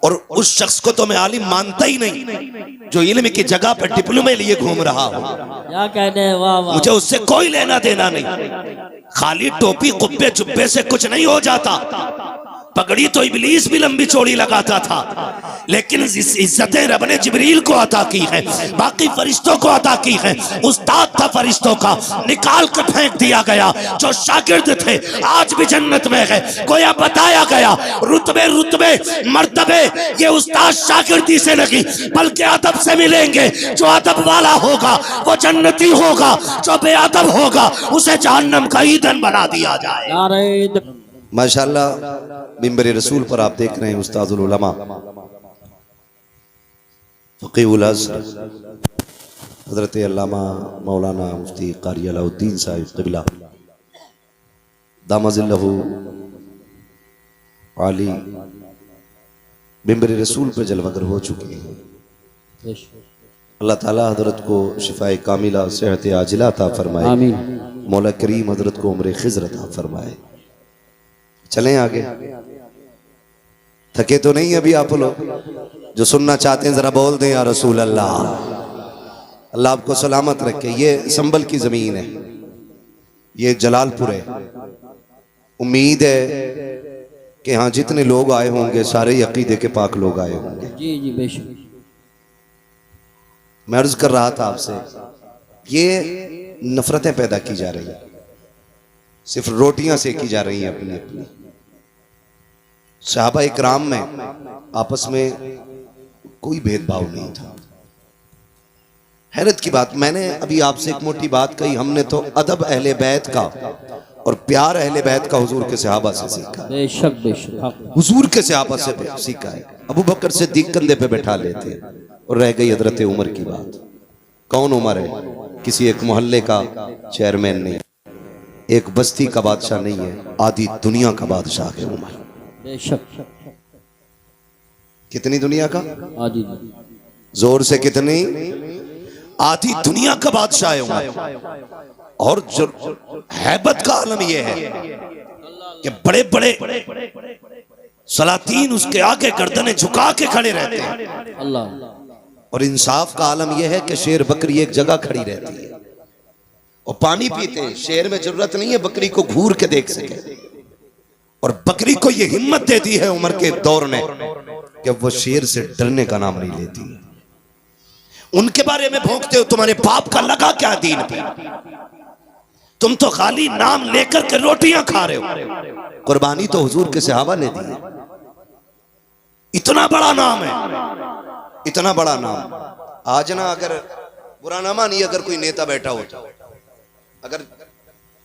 और उस शख्स को तो मैं आलिम मानता ही नहीं जो इल्म की जगह पर डिप्लोमे लिए घूम रहा हूं। क्या कहने हैं, वाह वाह। मुझे उससे कोई लेना देना नहीं। खाली टोपी कुब्बे जुब्बे से कुछ नहीं हो जाता। पगड़ी तो इब्लीस भी लंबी चौड़ी लगाता था, लेकिन इज्जतें रब ने जिब्रील को अता की है, बाकी फरिश्तों को अता की है। उस्ताद था फरिश्तों का, निकाल कर फेंक दिया गया। जो शागिर्द थे आज भी जन्नत में है। गोया बताया गया रुतबे रुतबे मर्तबे ये उस्ताद शागिर्दी से नहीं बल्कि अदब से मिलेंगे। जो अदब वाला होगा वो जन्नती होगा, जो बेअदब होगा उसे जहन्नम का ईंधन बना दिया जाए। माशाअल्लाह मिंबर रसूल पर आप देख रहे हैं उस्ताजुल उलमा फ़क़ीहुल अज़हर हज़रत अल्लामा मौलाना मुफ्ती क़ारी अलाउद्दीन साहिब क़िबला दामज़िल्लहु आली मिंबर रसूल पर जलवागर हो चुके हैं। अल्लाह ताला हज़रत को शिफ़ाए कामिला सेहत आजिला अता फरमाए। आमीन। मौला करीम हज़रत को उम्र खिज़र अता फरमाए। चलें आगे, थके तो नहीं अभी आप लोग? जो सुनना चाहते हैं जरा बोल दें या रसूल अल्लाह। अल्लाह आपको सलामत रखे। ये संभल की जमीन है, ये जलालपुर है। उम्मीद है कि हाँ जितने लोग आए होंगे सारे अकीदे के पाक लोग आए होंगे। जी जी बेशक। मैं अर्ज कर रहा था आपसे, ये नफरतें पैदा की जा रही हैं, सिर्फ रोटियां सेकी जा रही हैं अपनी अपनी। सहाबा इकराम में आपस में कोई भेदभाव नहीं था। हैरत की बात, मैंने अभी आपसे एक मोटी बात कही, हमने तो अदब अहले बैत का और प्यार अहले बैत का हुजूर के सहाबा से सीखा। बेशक बेशक हुजूर के सहाबा से सीखा है। अबू बकर सिद्दीक कंधे पे बैठा लेते और रह गई हजरत उमर की बात। कौन उमर है? किसी एक मोहल्ले का चेयरमैन नहीं, एक बस्ती का बादशाह नहीं है, आधी दुनिया का बादशाह है उमर। बेशक। कितनी दुनिया का? आधी। जोर से कितनी? आधी दुनिया का बादशाह है उमर। और जो हैबत का आलम यह है कि बड़े बड़े सलातीन उसके आगे गर्दनें झुका के खड़े रहते हैं। अल्लाह। और इंसाफ का आलम यह है कि शेर बकरी एक जगह खड़ी रहती है और पानी पीते हैं। शेर में जरूरत नहीं है बकरी को घूर के देख सके, और बकरी को यह हिम्मत दे दी है उमर के दौर ने कि वो शेर से डरने का नाम नहीं लेती। उनके बारे में भौंकते हो, तुम्हारे बाप का लगा क्या दीन पे? तुम तो खाली नाम लेकर के रोटियां खा रहे हो। कुर्बानी तो हुजूर के सहाबा ने दी। इतना बड़ा नाम है, इतना बड़ा नाम। आज ना अगर बुरा ना मानिए, अगर कोई नेता बैठा होता, अगर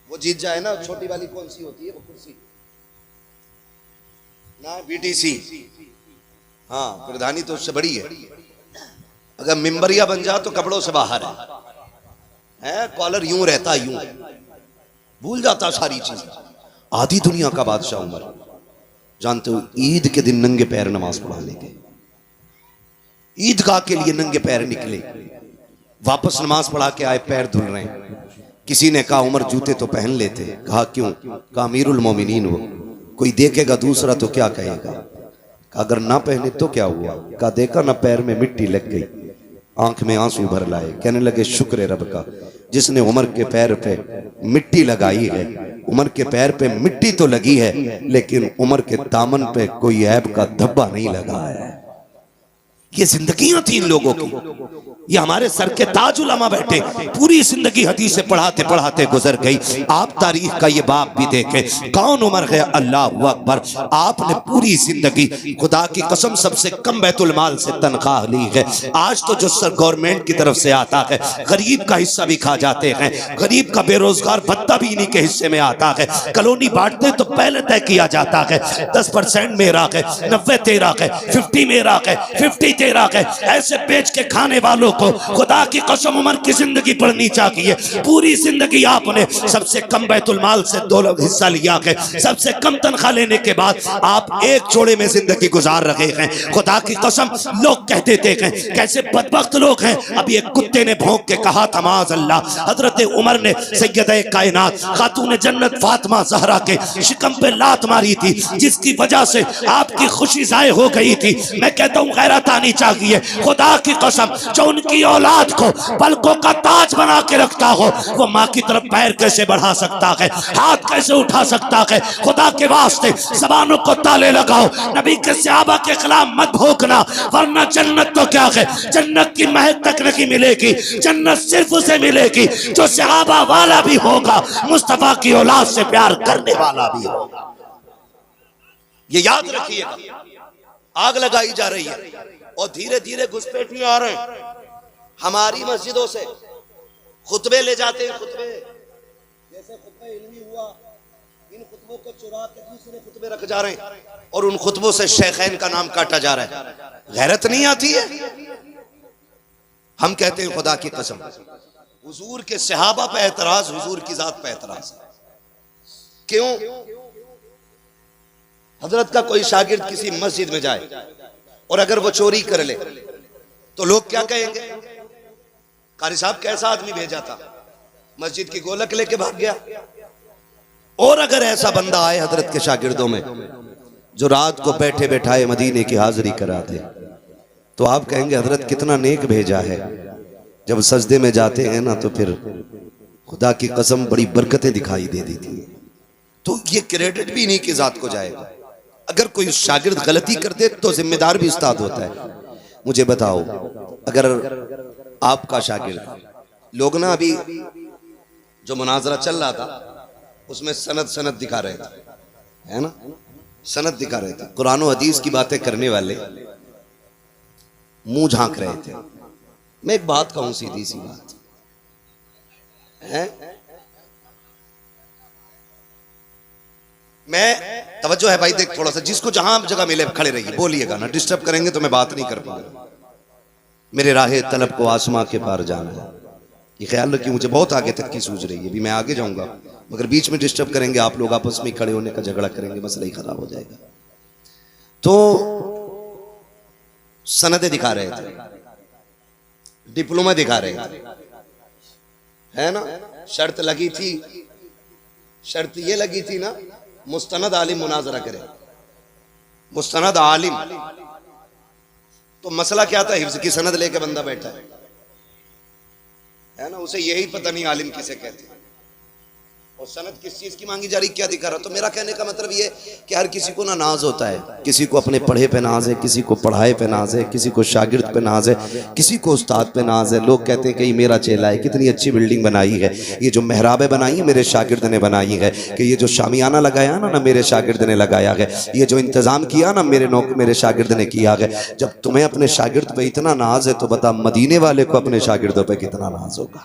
वो जीत जाए ना, छोटी वाली कौन सी होती है वो कुर्सी ना, बीटीसी, हाँ प्रधानी तो उससे बड़ी है। अगर मिंबरिया बन जा तो कपड़ों से बाहर है, कॉलर यूं रहता, यूं भूल जाता सारी चीज। आधी दुनिया का बादशाह उमर। जानते हो ईद के दिन नंगे पैर नमाज पढ़ाने गए, ईदगाह के लिए नंगे पैर निकले, वापस नमाज पढ़ा के आए, पैर धुल रहे हैं। किसी ने कहा उमर जूते तो पहन लेते। कहा क्यों? कहा अमीरुल मोमिनीन हो, कोई देखेगा दूसरा तो क्या कहेगा। अगर ना पहने तो क्या हुआ? कहा देखा ना पैर में मिट्टी लग गई, आंख में आंसू भर लाए। कहने लगे शुक्र है रब का जिसने उमर के पैर पे मिट्टी लगाई है। उमर के पैर पे मिट्टी तो लगी है लेकिन उमर के दामन पे कोई ऐब का धब्बा नहीं लगा है। ये जिंदगियां थी इन लोगों की। ये हमारे सर के ताज उलमा बैठे, पूरी जिंदगी हदीसें पढ़ाते पढ़ाते गुजर गई। आप तारीख का ये बाप भी देखें, कौन उमर है? अल्लाह अकबर। आपने पूरी जिंदगी खुदा की कसम सबसे कम बैतुल माल से तनख्वाह ली है। आज तो जो सर गवर्नमेंट की तरफ से आता है, गरीब का हिस्सा भी खा जाते हैं। गरीब का बेरोजगार भत्ता भी इन्हीं के हिस्से में आता है। कॉलोनी बांटते तो पहले तय किया जाता है 10% मेरा है, 90 तेरा है, 50 मेरा है, 50 तेरा है। ऐसे बेच के खाने वालों को खुदा की कसम उमर की जिंदगी पढ़नी चाहिए। पूरी जिंदगी आपने सबसे कम बैतुल माल से 2 लोग हिस्सा लिया है। सबसे कम तनख्वाह लेने के बाद आप एक जोड़े में जिंदगी गुजार रहे हैं। खुदा की कसम लोग कहते थे कैसे बदबख्त लोग हैं। अभी एक कुत्ते ने भौंक के कहा था माज़ अल्लाह। हजरत उमर ने सैयदे कायनात खातून जन्नत फातिमा ज़हरा के शिकम पे लात मारी थी, जिसकी वजह से आपकी खुशी ज़ाय हो गई थी। मैं कहता हूँ गैरत आनी चाहिए। खुदा की कसम, जो उनकी औलाद को पलकों का ताज बना के रखता हो, वो माँ की तरफ पैर कैसे बढ़ा सकता है, हाथ कैसे उठा सकता है। खुदा के वास्ते ज़बानों को ताले लगाओ, नबी के सहाबा के खिलाफ मत भोंकना, वरना जन्नत तो क्या है, जन्नत की महक तक नहीं मिलेगी। जन्नत सिर्फ उसे मिलेगी जो सहाबा वाला भी होगा, मुस्तफा की औलाद से प्यार करने वाला भी होगा। ये याद रखिएगा। आग लगाई जा रही है और धीरे धीरे घुसपैठिए आ रहे हैं। हमारी मस्जिदों से खुतबे ले जाते हैं, खुतबे जैसे खुतबे इल्मी हुआ, इन खुतबों को चुरा के दूसरे खुतबे रख जा रहे हैं और उन खुतबों से शेखैन का नाम काटा जा रहा है। गैरत नहीं आती है? हम कहते हैं खुदा की कसम, हुजूर के सहाबा पे एतराज, हुजूर की जात पे एतराज। क्यों? हजरत का कोई शागिर्द किसी मस्जिद में जाए और अगर वो चोरी कर ले तो लोग क्या कहेंगे? कारी साहब कैसा आदमी भेजा था, मस्जिद की गोलक लेके भाग गया। और अगर ऐसा बंदा आए हजरत के शागिर्दों में जो रात को बैठे बैठाए मदीने की हाजिरी करा दे, तो आप कहेंगे हजरत कितना नेक भेजा है। जब सजदे में जाते हैं ना तो फिर खुदा की कसम बड़ी बरकतें दिखाई दे देती है। तो ये क्रेडिट भी इन्हीं की जात को जाएगा। अगर कोई शागिर्द गलती कर दे तो जिम्मेदार भी उस्ताद होता है। मुझे बताओ, अगर आपका शागिर्द, लोग ना अभी जो मुनाजरा चल रहा था उसमें सनद दिखा रहे थे, है ना, सनद दिखा रहे थे। कुरान और हदीस की बातें करने वाले मुंह झांक रहे थे। मैं एक बात कहूं, सीधी सी बात है, मैं तवज्जो है भाई, देख थोड़ा सा, जिसको जहां जगह मिले खड़े रहिए, बोलिएगा ना, डिस्टर्ब करेंगे तो मैं बात नहीं कर पाऊंगा। मेरे राहे तलब को आसमां के पार जाना है, ये ख्याल रखिए। मुझे बहुत आगे तक की सूझ रही है, भी मैं आगे जाऊंगा, मगर बीच में डिस्टर्ब करेंगे, आप लोग आपस में खड़े होने का झगड़ा करेंगे, मसला ही खराब हो जाएगा। तो सनदे दिखा रहे थे, डिप्लोमा दिखा रहे थे, है ना। शर्त लगी थी, शर्त ये लगी थी ना, मुस्तनद आलिम मुनाजरा करे, मुस्तनद आलिम। तो मसला क्या था? हिफ्ज की सनद लेके बंदा बैठा है ना, उसे यही पता नहीं आलिम किसे कहते हैं और सनद किस चीज की मांगी जा रही, क्या दिखा रहा। तो मेरा कहने का मतलब ये कि हर किसी को ना नाज होता है, किसी को अपने पढ़े पे नाज है, किसी को पढ़ाए पे नाज है, किसी को शागिर्द पे नाज है, किसी को उस्ताद पे नाज है। लोग कहते हैं कि ये मेरा चेला है, कितनी अच्छी बिल्डिंग बनाई है, ये जो मेहराबें बनाई है मेरे शागिर्द ने बनाई है, कि ये जो शामियाना लगाया ना मेरे शागिर्द ने लगाया है, ये जो इंतजाम किया ना मेरे शागिर्द ने किया है। जब तुम्हें अपने शागिर्द पे इतना नाज है तो बता मदीने वाले को अपने शागिर्दों पे कितना नाज होगा,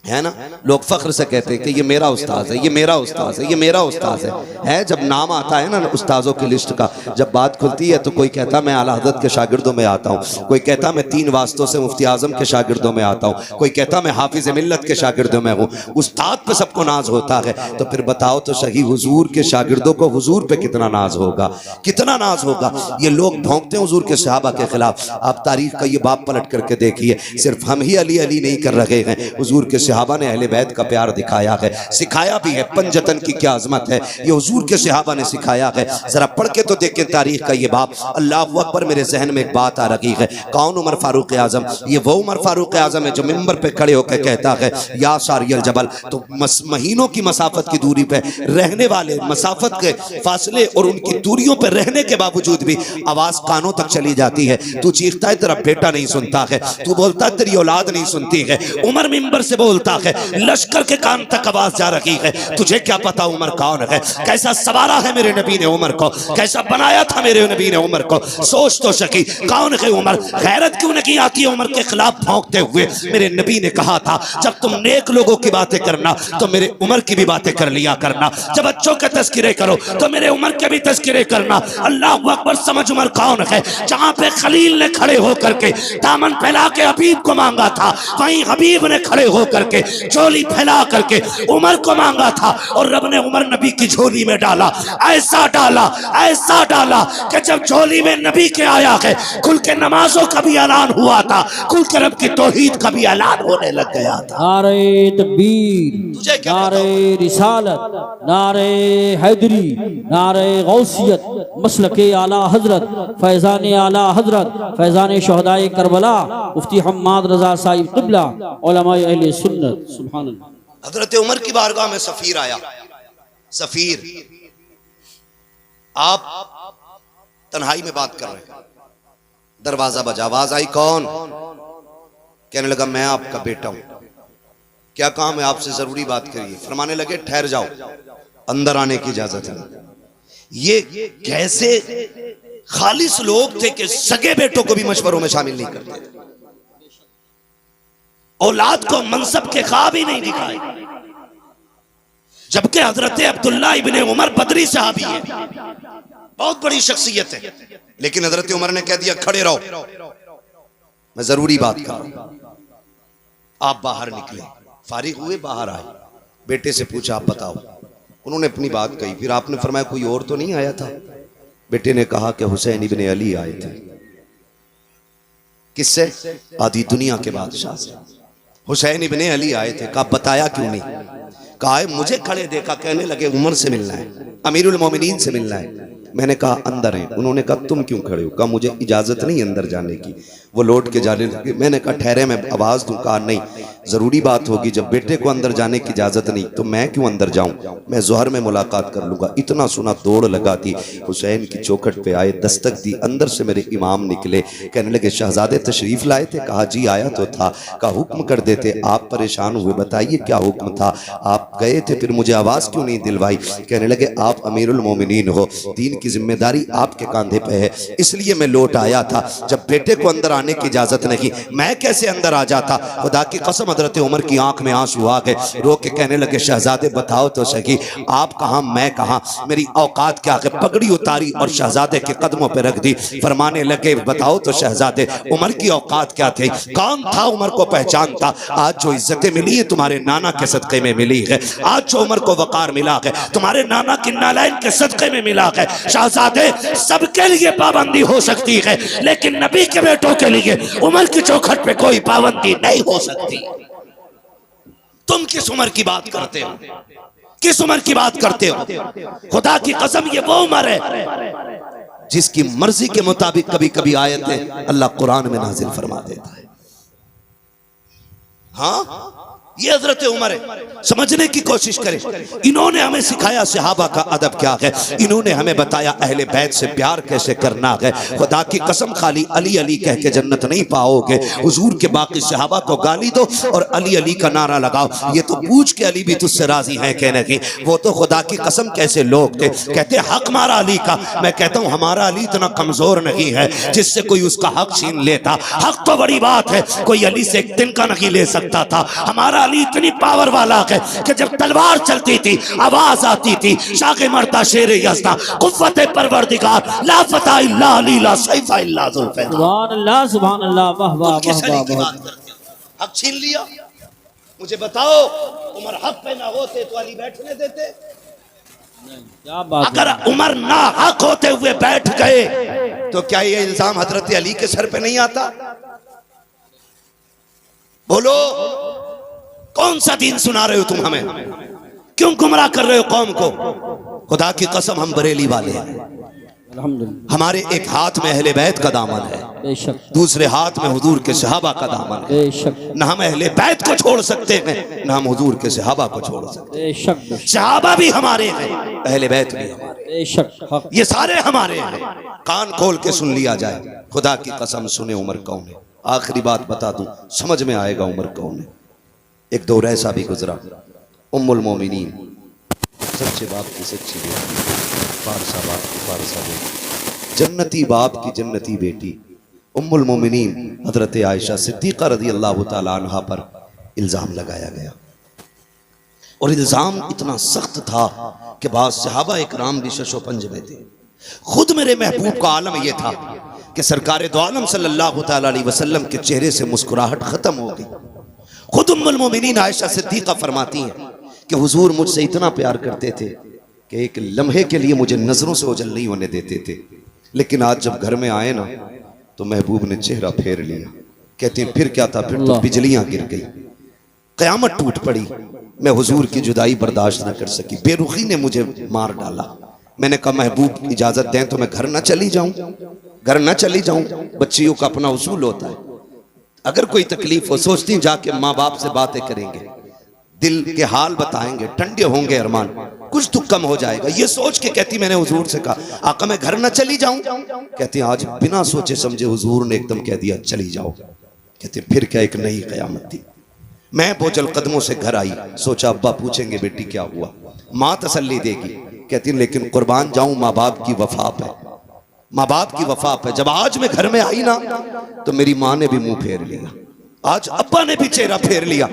है ना। लोग फख्र से कहते हैं कि ये मेरा उस्ताद है, ये मेरा उस्ताद है, ये मेरा उस्ताद है। जब नाम आता है ना उस्ताजों की लिस्ट का, जब बात खुलती है तो कोई कहता मैं आला हज़रत के शागिर्दों में आता हूँ, कोई कहता मैं 3 वास्तों से मुफ्ती आजम के शागिर्दों में आता हूँ, कोई कहता मैं हाफिज मिल्लत के शागिर्दों में हूँ। उस्ताद पे सबको नाज होता है, तो फिर बताओ तो सही हुजूर के शागिर्दों को हुजूर पे कितना नाज होगा, कितना नाज होगा। ये लोग भौंकते हैं हुजूर के सहाबा के खिलाफ। आप तारीख का ये बाब पलट करके देखिए, सिर्फ हम ही अली अली नहीं कर रहे हैं, हुजूर के सहाबा ने अहले बैत का प्यार दिखाया है, सिखाया भी है। पंजतन की क्या अजमत है, ये हुजूर के सहाबा ने सिखाया है। जरा पढ़ के तो देखें तारीख का ये बाब। अल्लाह अकबर, मेरे जहन में एक बात आ रही है, कौन? उमर फारूक आजम। ये वो उमर फारूक आजम है जो मिंबर पे खड़े होकर कहता है या सारियल जबल। तो महीनों की मसाफत की दूरी पे रहने वाले, मसाफत के फासले और उनकी दूरियों पे रहने के बावजूद भी आवाज कानों तक चली जाती है। तू चीखता है तेरा बेटा नहीं सुनता है, तू बोलता है तेरी औलाद नहीं सुनती है। उमर मिंबर से बोलता है, लश्कर के कान तक आवाज जा रही है। तुझे क्या पता उमर कौन है, कैसा सवारा है मेरे नबी ने उमर को, कैसा बनाया था मेरे नबी ने उमर को। सोच तो सकी कौन है उमर। गैरत क्यों नहीं आती उमर के खिलाफ भौंकते हुए। मेरे नबी ने कहा था जब तुम नेक लोगों की बातें करना तो मेरे उमर की भी बातें कर लिया करना, जब बच्चों के तस्किरे करो तो मेरे उमर के भी तस्किरे करना। अल्लाह अकबर, समझ उमर कौन है। जहां पे खलील ने खड़े होकर के दामन फैला के हबीब को मांगा था, वहीं हबीब ने खड़े होकर करके झोली फैला करके उमर को मांगा था, और रब ने उमर नबी की झोली में डाला, ऐसा डाला कि जब झोली में नबी के आया है, खुल के नमाजों का भी ऐलान हुआ था, खुल के रब की तौहीद का भी ऐलान होने लग गया था। नारे तकबीर, नारे रिसालत, नारे हैदरी, नारे गौसियत, मसलके आला हजरत, फैजान आला हजरत, फैजान शहदाए करबला, मुफ्ती हम्माद रजा साहिब क़िबला, उलमाए अहले सुन्नत। सुभान अल्लाह। हजरत उमर की बारगाह में सफीर आया। सफीर, आप तन्हाई में बात कर रहे हैं, दरवाजा बजा, आवाज आई, कौन? कहने लगा मैं आपका बेटा हूं, क्या काम है आपसे? जरूरी बात करिए। फरमाने लगे ठहर जाओ, अंदर आने की इजाजत है। ये कैसे खालिस लोग थे कि सगे बेटों को भी मशवरों में शामिल नहीं करते, औलाद को मनसब के ख्वाब ही नहीं दिखाए, जबकि हजरत अब्दुल्ला इब्ने उमर बदरी साहबी है, बहुत बड़ी शख्सियत है, लेकिन हजरत उमर ने कह दिया खड़े रहो, मैं जरूरी बात कर रहा हूं। आप बाहर निकले, फारिग हुए, बाहर आए, बेटे से पूछा आप बताओ। उन्होंने अपनी बात कही, फिर आपने फरमाया कोई और तो नहीं आया था? बेटे ने कहा कि हुसैन इब्ने अली आए थे। किससे? आधी दुनिया के बादशाह से हुसैन इब्ने अली आए थे। कहा बताया क्यों नहीं? कहा मुझे खड़े देखा, कहने लगे उमर से मिलना है, अमीरुल मोमिनीन से मिलना है। मैंने कहा अंदर है। उन्होंने कहा तुम क्यों खड़े हो? कहा मुझे इजाजत नहीं अंदर जाने की। वो लौट के जाने लगे। मैंने कहा ठहरे, मैं आवाज दूं? कहा नहीं, जरूरी बात होगी, जब बेटे को अंदर जाने की इजाजत नहीं तो मैं क्यों अंदर जाऊं, मैं जोहर में मुलाकात कर लूंगा। इतना सुना दौड़ लगा दी, हुसैन की चौखट पे आए, दस्तक दी, अंदर से मेरे इमाम निकले, कहने लगे शहजादे तशरीफ लाए थे? कहा जी आया तो था। कहा हुक्म कर देते, आप परेशान हुए, बताइए क्या हुक्म था? आप गए थे, फिर मुझे आवाज क्यों नहीं दिलवाई? कहने लगे आप अमीरुल मोमिनीन हो, दीन की जिम्मेदारी आपके कांधे पे है, इसलिए मैं लौट आया था। जब बेटे को अंदर आने की इजाजत नहीं, मैं कैसे अंदर आ जाता? खुदा की कसम हजरत उमर की आंख में आंसू आ गए, रो के कहने लगे शहजादे बताओ तो सही, आप कहां मैं कहां, मेरी औकात क्या है? पगड़ी उतारी और शहजादे के कदमों पे रख दी। फरमाने लगे बताओ तो शहजादे उमर की औकात क्या थी? कौन था उमर को पहचानता? आज जो इज्जतें मिली है तुम्हारे नाना के सदक़े में मिली है, आज जो उमर को वकार मिला है तुम्हारे नाना की नालायन के सदक़े में मिला है। शहजादे सबके लिए पाबंदी हो सकती है, लेकिन नबी के बेटों के लिए उमर की चौखट पे कोई पाबंदी नहीं हो सकती। तुम किस उमर की बात करते हो? किस उमर की बात करते हो? खुदा की कसम ये वो उमर है जिसकी मर्जी के मुताबिक कभी कभी आयतें अल्लाह कुरान में नाजिल फरमा देता है। हाँ, ये हजरत उमर है। समझने की कोशिश करें, इन्होंने हमें सिखाया सहाबा का अदब क्या है, इन्होंने हमें बताया अहले बैत से प्यार कैसे करना है। खुदा की कसम खाली अली अली कह के जन्नत नहीं पाओगे, हुजूर के बाकी सहाबा को गाली दो और अली अली का नारा लगाओ। ये तो पूछ के अली भी तुझसे राजी है कहने की, वो तो खुदा की कसम कैसे लोग थे, कहते हक मारा अली का। मैं कहता हूँ हमारा अली इतना कमजोर नहीं है जिससे कोई उसका हक छीन लेता। हक तो बड़ी बात है, कोई अली से एक दिन का नहीं ले सकता था। हमारा अली इतनी पावर वाला है कि जब तलवार चलती थी आवाज आती थी शाके मरता शेर यज़दा कुव्वत परवरदिगार ला फता इल्ला अली ला सैफ इल्ला जुल्फ़िकार। सुभान अल्लाह, सुभान अल्लाह, वाह वाह वाह। हक छीन लिया। मुझे बताओ उमर हक पे ना होते तो अली बैठने देते? क्या बात। अगर उमर ना हक होते हुए बैठ गए तो क्या ये इल्जाम हजरत अली के सर पे नहीं आता? बोलो कौन सा दीन सुना रहे हो तुम हमें? क्यों गुमराह कर रहे हो कौम को? खुदा की कसम हम बरेली वाले हैं, अल्हम्दुलिल्लाह। हमारे एक हाथ में अहले बैत का दामन है, बेशक दूसरे हाथ में हुजूर के सहाबा का दामन है। बेशक न हम अहले बैत को छोड़ सकते हैं, न हम हुजूर के सहाबा को छोड़ सकते हैं। बेशक सहाबा भी हमारे हैं, अहले बैत भी हमारे, बेशक हक। ये सारे हमारे हैं। कान खोल के सुन लिया जाए, खुदा की कसम सुने उमर कौन है। आखिरी बात बता दूं, समझ में आएगा उमर कौन है। एक दौर ऐसा भी गुजरा, उम्मुल मोमिनीन, सच्चे बाप की सच्ची बेटी, फारसा बाप की फारसा बेटी, जन्नती बाप की जन्नती बेटी उम्मुल मोमिनीन हजरत आयशा सिद्दीक़ा रज़ी अल्लाह तआला अन्हा पर इल्ज़ाम लगाया गया। और इल्ज़ाम इतना सख्त था कि बाद सहाबा इकराम भी शशो पंज में थे। खुद मेरे महबूब का आलम यह था कि सरकार दो आलम सल्लल्लाहु तआला अलैहि वसल्लम के चेहरे से मुस्कुराहट खत्म हो गई। खुद उम्मुल मोमिनीन आयशा सिद्दीक़ा फरमाती हैं कि हुजूर मुझसे इतना प्यार करते थे कि एक लम्हे के लिए मुझे नजरों से ओझल नहीं होने देते थे, लेकिन आज जब घर में आए ना तो महबूब ने चेहरा फेर लिया। कहती हैं फिर क्या था, फिर तो बिजलियां गिर गई, कयामत टूट पड़ी। मैं हुजूर की जुदाई बर्दाश्त न कर सकी, बेरुखी ने मुझे मार डाला। मैंने कहा महबूब इजाजत दें तो मैं घर ना चली जाऊं, घर ना चली जाऊं। बच्चियों का अपना उसूल होता है, अगर कोई तकलीफ हो सोचती जाके माँ बाप से बातें करेंगे, दिल के हाल बताएंगे, ठंडे होंगे अरमान, कुछ तो कम हो जाएगा। ये सोच के कहती मैंने हुजूर से कहा आका मैं घर ना चली जाऊं। कहती आज बिना सोचे समझे हुजूर ने एकदम कह दिया चली जाओ। कहते फिर क्या एक नई कयामत थी। मैं बोझल कदमों से घर आई, सोचा अब्बा पूछेंगे बेटी क्या हुआ, माँ तसल्ली देगी। कहती लेकिन कुर्बान जाऊं माँ बाप की वफा पे, माँ बाप की वफा पे। जब आज मैं घर में आई ना तो मेरी माँ ने भी मुंह फेर लिया, आज अब्बा ने भी चेहरा फेर लिया।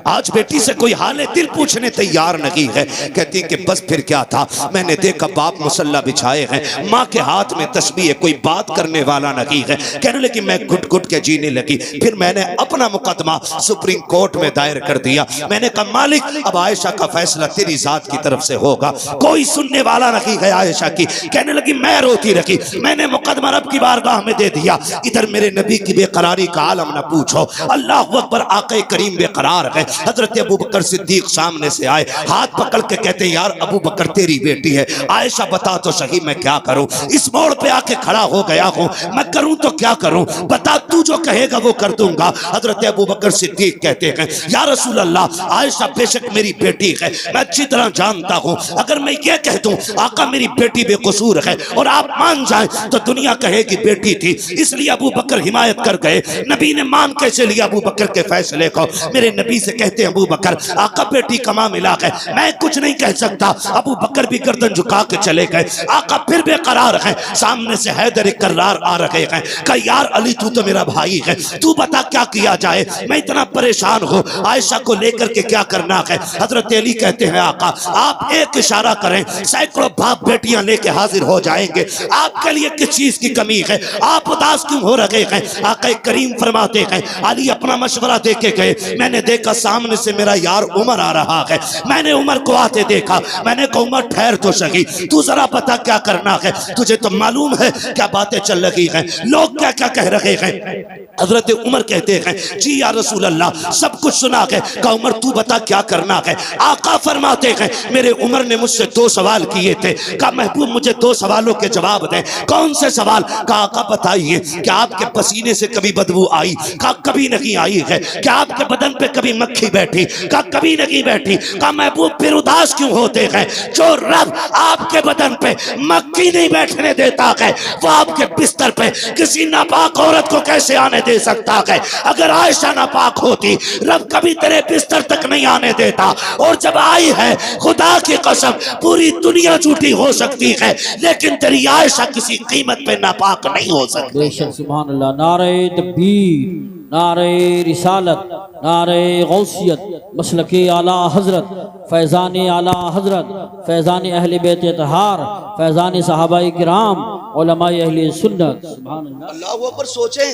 आज बेटी से कोई हाल दिल पूछने तैयार नहीं है। कहती कि बस फिर क्या था, मैंने देखा बाप मुसल्ला बिछाए हैं, माँ के हाथ में तस्बीह है, कोई बात करने वाला नहीं है। कहने लगी मैं घुट घुट के जीने लगी। फिर मैंने अपना मुकदमा सुप्रीम कोर्ट में दायर कर दिया। मैंने कहा मालिक अब आयशा का फैसला तेरी जात की तरफ से होगा, कोई सुनने वाला नहीं है आयशा की। कहने लगी मैं रोती रही, मैंने मुकदमा रब की बारगाह में दे दिया। इधर मेरे नबी की बेकरारी का आलम न पूछो, अल्लाह अकबर, आक़े करीम बेकरार है। हजरत अबू बकर सिद्दीक सामने से आए, हाथ पकड़ के कहते यार अबू बकर तेरी बेटी है, आयशा बता तो सही मैं क्या करूं, इस मोड़ पे आके खड़ा हो गया हूं, मैं करूं तो क्या करूं, बता तू जो कहेगा वो कर दूंगा। हजरत अबू बकर सिद्दीक कहते हैं या रसूल अल्लाह आयशा बेशक मेरी बेटी है, मैं अच्छी तरह जानता हूं, अगर मैं ये कह दूं आका मेरी बेटी बेकसूर है और आप मान जाएं तो दुनिया कहेगी बेटी थी, इसलिए अबू बकर हिमायत कर गए। नबी ने मान कैसे लिया अबू बकर के फैसले को। मेरे नबी से कहते हैं अबू बकर आका बेटी कमा मिला है, मैं कुछ नहीं कह सकता। अबू बकर भी गर्दन झुका के चले गए। आका फिर बेकरार है, सामने से हैदर कर्रार आ रहे हैं, कहा यार अली तू तो मेरा भाई है, तू बता क्या किया जाए, मैं इतना परेशान हूँ, आयशा को लेकर के क्या करना है। हजरत अली कहते हैं आका आप एक इशारा करें, सैकड़ों बाप बेटियां लेके हाजिर हो जाएंगे, आपके लिए किस चीज की कमी है, आप उदास क्यों हो रहे हैं। आका करीम फरमाते हैं अली अपना मशवरा दे के गए, मैंने देखा सामने से मेरा यार उमर आ रहा है, मैंने उमर को आते देखा, मैंने कहा उमर ठहर तो सही, तू जरा पता क्या करना है, तुझे तो मालूम है क्या बातें चल रही हैं, लोग क्या क्या कह रहे हैं। हजरत उमर कहते हैं जी या रसूल अल्लाह सब कुछ सुना है। कहा उमर तू बता क्या करना है। आका फरमाते हैं मेरे उमर ने मुझसे 2 सवाल किए थे, कहा महबूब मुझे 2 सवालों के जवाब दें। कौन से सवाल। कहा आका बताइए क्या आपके पसीने से कभी बदबू आई। कहा कभी नहीं आई है। क्या आपके बदन पे कभी मक्खी बैठी। कहा कभी नहीं बैठी। कहा महबूब फिर उदास क्यों होते हैं। जो रब आपके बदन पे मक्खी नहीं बैठने देता है वो आपके बिस्तर पे किसी नापाक औरत को कैसे आने दे सकता है। अगर आयशा नापाक होती रब कभी तेरे बिस्तर तक नहीं आने देता, और जब आई है खुदा की कसम पूरी दुनिया झूठी हो सकती है लेकिन तेरी आयशा किसी कीमत पे नापाक नहीं हो सकती। बेशक सुभान अल्लाह। नारे तकबीर, नारे रिसालत, नारे गौसियत, मसलके आला हजरत, फैज़ान आला हजरत, फैज़ान अहले बैत तहार, फैज़ान सहाबाए किराम, उलमाए अहले सुन्नत। सुभान अल्लाह। अल्लाह पर सोचे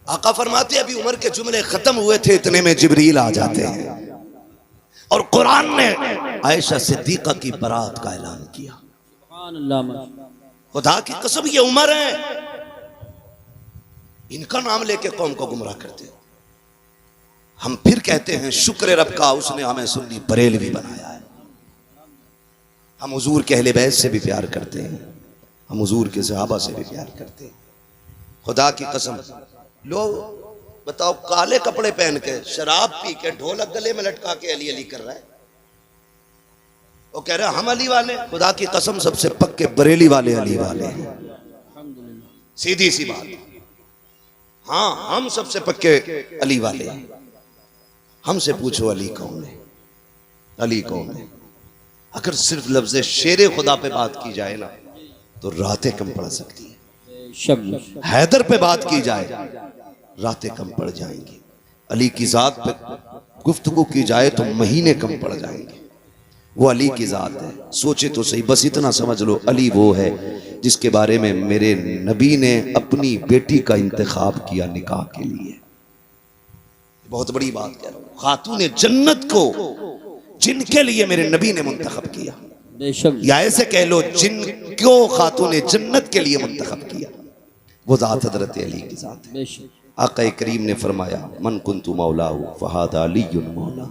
आका फरमाते अभी उमर के जुमले खत्म हुए थे इतने में जिब्रील आ जाते हैं और कुरान ने आयशा सिद्दीक़ा की बरात का ऐलान किया। सुभान अल्लाह। खुदा की कसम ये उमर है, इनका नाम लेके कौम को गुमराह करते हो। हम फिर कहते हैं शुक्र रब का उसने हमें सुन्नी बरेलवी बनाया है। हम हुजूर के अहले बैत से भी प्यार करते हैं, हम हुजूर के सहाबा से भी प्यार करते हैं। खुदा की कसम लोग बताओ काले कपड़े पहन के शराब पी के ढोलक गले में लटका के अली अली कर रहा है, वो कह रहे हैं हम अली वाले। खुदा की कसम सबसे पक्के बरेली वाले अली वाले हैं, सीधी सी बात। हाँ हम सबसे पक्के अली वाले हैं। हमसे पूछो अली कौन है, अली कौन है। अगर सिर्फ लफ्ज़ शेरे खुदा पे बात की जाए ना तो रातें कम पड़ सकती है। हैदर पे बात की जाए रातें कम पड़ जाएंगी। अली की जात पे गुफ्तगू की जाए तो महीने कम पड़ जाएंगे। वो अली की जात है। सोचे तो सही, बस इतना समझ लो अली वो है जिसके बारे में मेरे नबी ने अपनी बेटी का इंतखाब किया निकाह के लिए। बहुत बड़ी बात कह रहा हूँ। खातून जन्नत को जिनके लिए मेरे नबी ने मुंतखब किया, बेशक या ऐसे कह लो जिनको खातून जन्नत के लिए मुंतखब किया, वो ज़ात हज़रत अली की ज़ात है। बेशक आका करीम ने फरमाया मन कुन्तु मौलाहु फहादा अलीयुन मौला,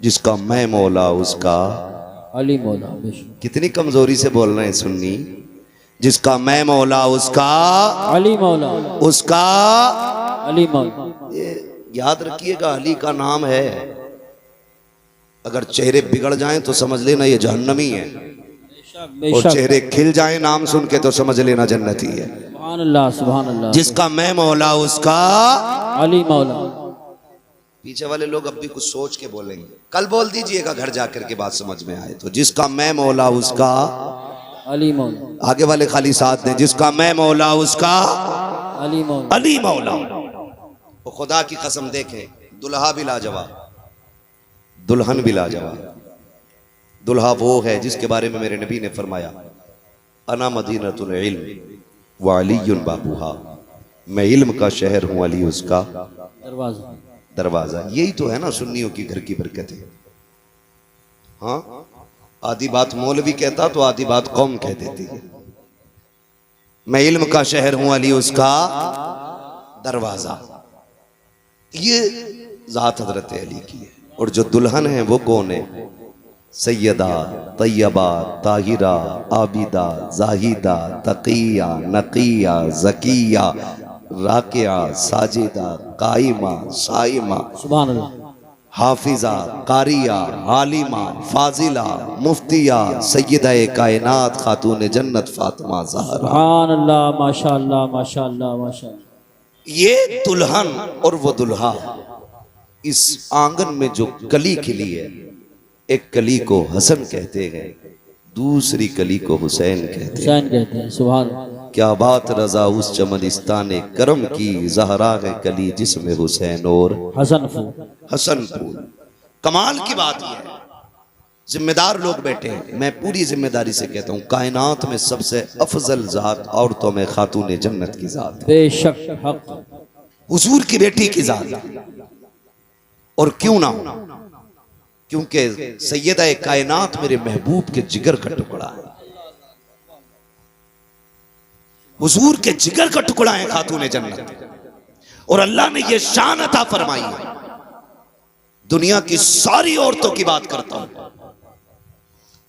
जिसका मैं मौला उसका अली मौला। बेशक कितनी कमजोरी से बोल रहे हैं सुन्नी, जिसका मैं मौला उसका अली मौला, उसका। अली मौला। ये याद रखिएगा, अली का नाम है, अगर चेहरे बिगड़ जाएं तो समझ लेना ये जहन्नमी है, बेशक और बेशक। चेहरे खिल जाएं नाम सुन के तो समझ लेना जन्नती है। सुभान अल्लाह सुभान अल्लाह। जिसका मैं मौला उसका अली मौला। पीछे वाले लोग अब भी कुछ सोच के बोलेंगे, कल बोल दीजिएगा घर जाकर के बात समझ में आए तो। जिसका मैं मौला उसका अली मौला। आगे वाले खाली साथ दें, जिसका मैं मौला उसका अली मौला। अली मौला। वो खुदा की कसम देखें, दुल्हा भी लाजवाब, दुल्हन भी लाजवाब। दुल्हा वो है जिसके बारे में मेरे नबी ने फरमाया अना मदीनतुल इल्म व अलीयुन बाबूहा, मैं इल्म का शहर हूँ, अली उसका दरवाजा। दरवाजा। यही तो है ना सुन्नियों की घर की बरकत है। हाँ, आधी बात मौलवी कहता तो आधी बात कौम कह देती है। मैं इल्म का शहर हूं, अली उसका दरवाजा। ये जात हजरत अली की है। और जो दुल्हन है वो कौन है? सैयदा तैयबा ताहिरा आबिदा जाहिदा तकिया नकिया जकिया राकिया साजिदा काइमा साइमा सुभान अल्लाह। हाफिजा कारिया आलिमा फाजिला मुफ्तिया सैयदा कायनात खातून जन्नत फातिमा ज़हरा। सुभान अल्लाह माशाअल्लाह माशाअल्लाह माशाअल्लाह। ये दुल्हन और वो दुल्हा, इस आंगन में जो कली खिली है, एक कली को हसन कहते हैं, दूसरी कली को हुसैन कहते हैं। हुसैन कहते हैं। सुभान अल्लाह। क्या बात रजा उस चमनिस्तान करम की, ज़हरा है कली जिसमें हुसैन और हसन फूल। हसन फूल। कमाल की बात यह है, जिम्मेदार लोग बैठे हैं, मैं पूरी जिम्मेदारी से कहता हूँ, कायनात में सबसे अफजल जात औरतों में खातून जन्नत की जात है, बेशक हक। हुजूर की बेटी की जात। और क्यों ना हो, क्योंकि सैयदा कायनात मेरे महबूब के जिगर का टुकड़ा है, हुजूर के जिगर का टुकड़ा है खातून जन्नत। और अल्लाह ने यह शान अता फरमाई है। दुनिया की सारी औरतों की बात करता हूं,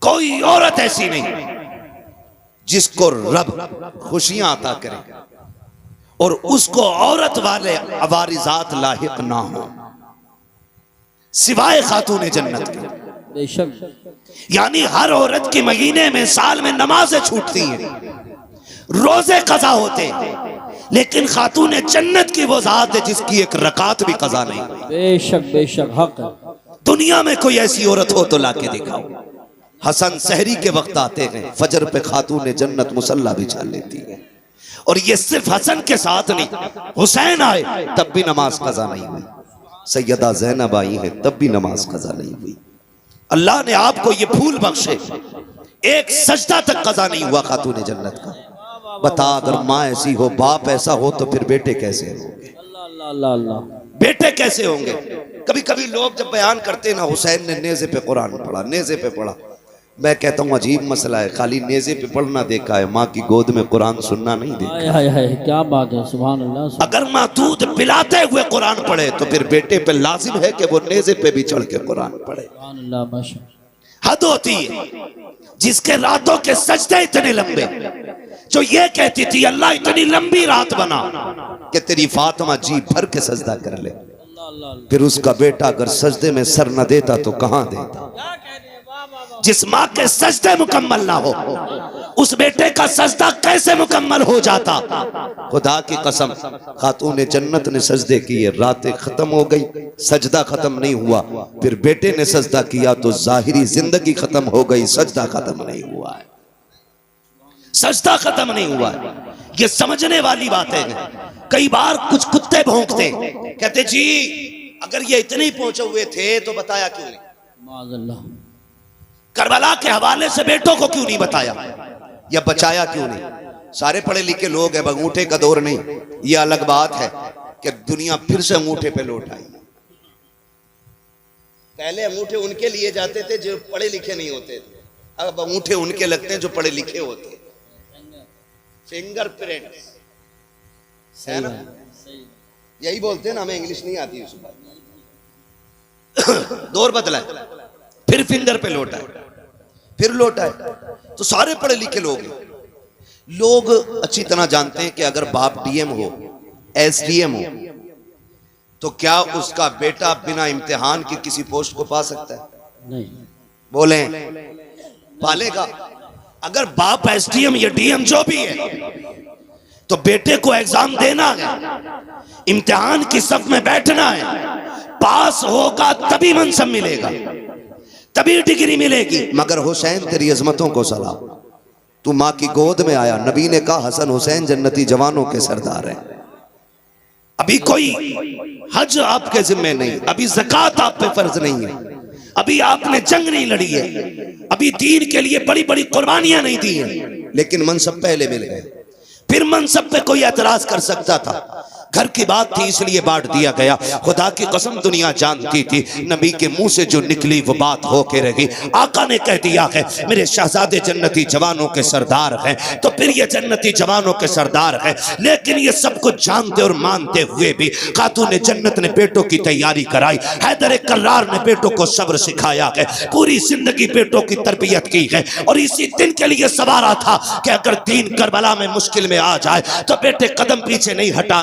कोई औरत ऐसी नहीं जिसको रब खुशियां अता करे और उसको औरत वाले अवारिजात लाहिक ना हो, सिवाय खातून जन्नत के। बेशक। यानी हर औरत की महीने में साल में नमाजें छूटती हैं, रोजे कज़ा होते हैं, लेकिन खातून जन्नत की वो जात है जिसकी एक रकात भी कज़ा नहीं। बेशक बेशक हक। दुनिया में कोई ऐसी औरत हो तो लाके दिखाओ। हसन सहरी के वक्त आते हैं, फजर पे खातून जन्नत मुसल्ला बिछा लेती है। और ये सिर्फ हसन के साथ नहीं, हुसैन आए तब भी नमाज कज़ा नहीं हुई, सैयदा ज़ैनब आई है तब भी नमाज कज़ा नहीं हुई। अल्लाह ने आपको ये फूल बख्शे, एक सजदा तक कज़ा नहीं हुआ खातून जन्नत का। बता, अगर माँ ऐसी हो, बाप ऐसा हो, तो फिर बेटे कैसे होंगे? अल्लाह अल्लाह अल्लाह। बेटे कैसे होंगे? कभी कभी लोग जब बयान करते ना, हुसैन ने नेज़े पे कुरान पढ़ा, नेज़े पे पढ़ा, मैं कहता हूँ अजीब मसला है, खाली नेज़े पे पढ़ना देखा है, माँ की गोद में कुरान सुनना नहीं देखा। हाय हाय हाय, क्या बात है। सुभान अल्लाह। अगर माँ दूध पिलाते हुए कुरान पढ़े तो फिर बेटे पे लाजिम है कि वो नेज़े पे भी चढ़ के कुरान पढ़े। सुभान अल्लाह माशा। हद होती है जिसके रातों के सजदे इतने लंबे, जो ये कहती थी अल्लाह इतनी लंबी रात बना कि तेरी फातिमा जी भर के सजदा कर ले, फिर उसका बेटा अगर सजदे में सर न देता तो कहां देता? जिस माँ के सजदे मुकम्मल ना हो, उस बेटे का सजदा कैसे मुकम्मल हो जाता? खुदा की कसम, खातून जन्नत ने सजदे किए, रातें खत्म हो गई, सजदा खत्म नहीं हुआ, फिर बेटे ने सजदा किया तो जाहिरी जिंदगी खत्म हो गई, सजदा खत्म नहीं हुआ है, सजदा खत्म नहीं हुआ है। ये समझने वाली बातें हैं। कई बार कुछ कुत्ते भौंकते, कहते जी अगर ये इतने ही पहुंचे हुए थे तो बताया क्यों नहीं? माज़अल्लाह। करबला के हवाले से बेटों को क्यों नहीं बताया या बचाया क्यों नहीं? सारे पढ़े लिखे लोग हैं, अंगूठे का दौर नहीं। ये अलग बात है कि दुनिया फिर से अंगूठे पे लौट आई। पहले अंगूठे उनके लिए जाते थे जो पढ़े लिखे नहीं होते थे, अब अंगूठे उनके लगते हैं जो पढ़े लिखे होते। फिंगरप्रिंट है ना, यही बोलते हैं ना, हमें इंग्लिश नहीं आती उस बात। दौर बदला है, फिर फिंगर पे लौटा है, फिर लौटा है। तो सारे पढ़े लिखे लोग अच्छी तरह जानते हैं कि अगर बाप डीएम हो, एसडीएम हो, तो क्या उसका बेटा बिना इम्तिहान की किसी पोस्ट को पा सकता है? नहीं। बोले पालेगा। अगर बाप एसडीएम या डीएम जो भी है, तो बेटे को एग्जाम देना है, इम्तिहान की सफ में बैठना है, पास होगा तभी मनसब मिलेगा, तभी डिग्री मिलेगी। मगर हुसैन तेरी अजमतों को सलाम, तू माँ की गोद में आया, नबी ने कहा हसन हुसैन जन्नती जवानों के सरदार हैं। अभी कोई हज आपके जिम्मे नहीं, अभी ज़कात आप पे फर्ज नहीं है, अभी आपने जंग नहीं लड़ी है, अभी दीन के लिए बड़ी बड़ी कुर्बानियां नहीं दी हैं, लेकिन मनसब पहले मिल गए। फिर मनसब पे कोई एतराज कर सकता था, घर की बात थी इसलिए बांट दिया गया। खुदा की कसम दुनिया जानती थी नबी के मुंह से जो निकली वो बात होके रही। आका ने कह दिया है मेरे शहजादे जन्नती जवानों के सरदार हैं, तो फिर ये जन्नती जवानों के सरदार हैं। लेकिन ये सब कुछ जानते और मानते हुए भी खातून जन्नत ने बेटों की तैयारी कराई, हैदर कर्रार ने बेटों को सब्र सिखाया है, पूरी जिंदगी बेटों की तरबियत की है, और इसी दिन के लिए सवारा था कि अगर दीन करबला में मुश्किल में आ जाए तो बेटे कदम पीछे नहीं हटा।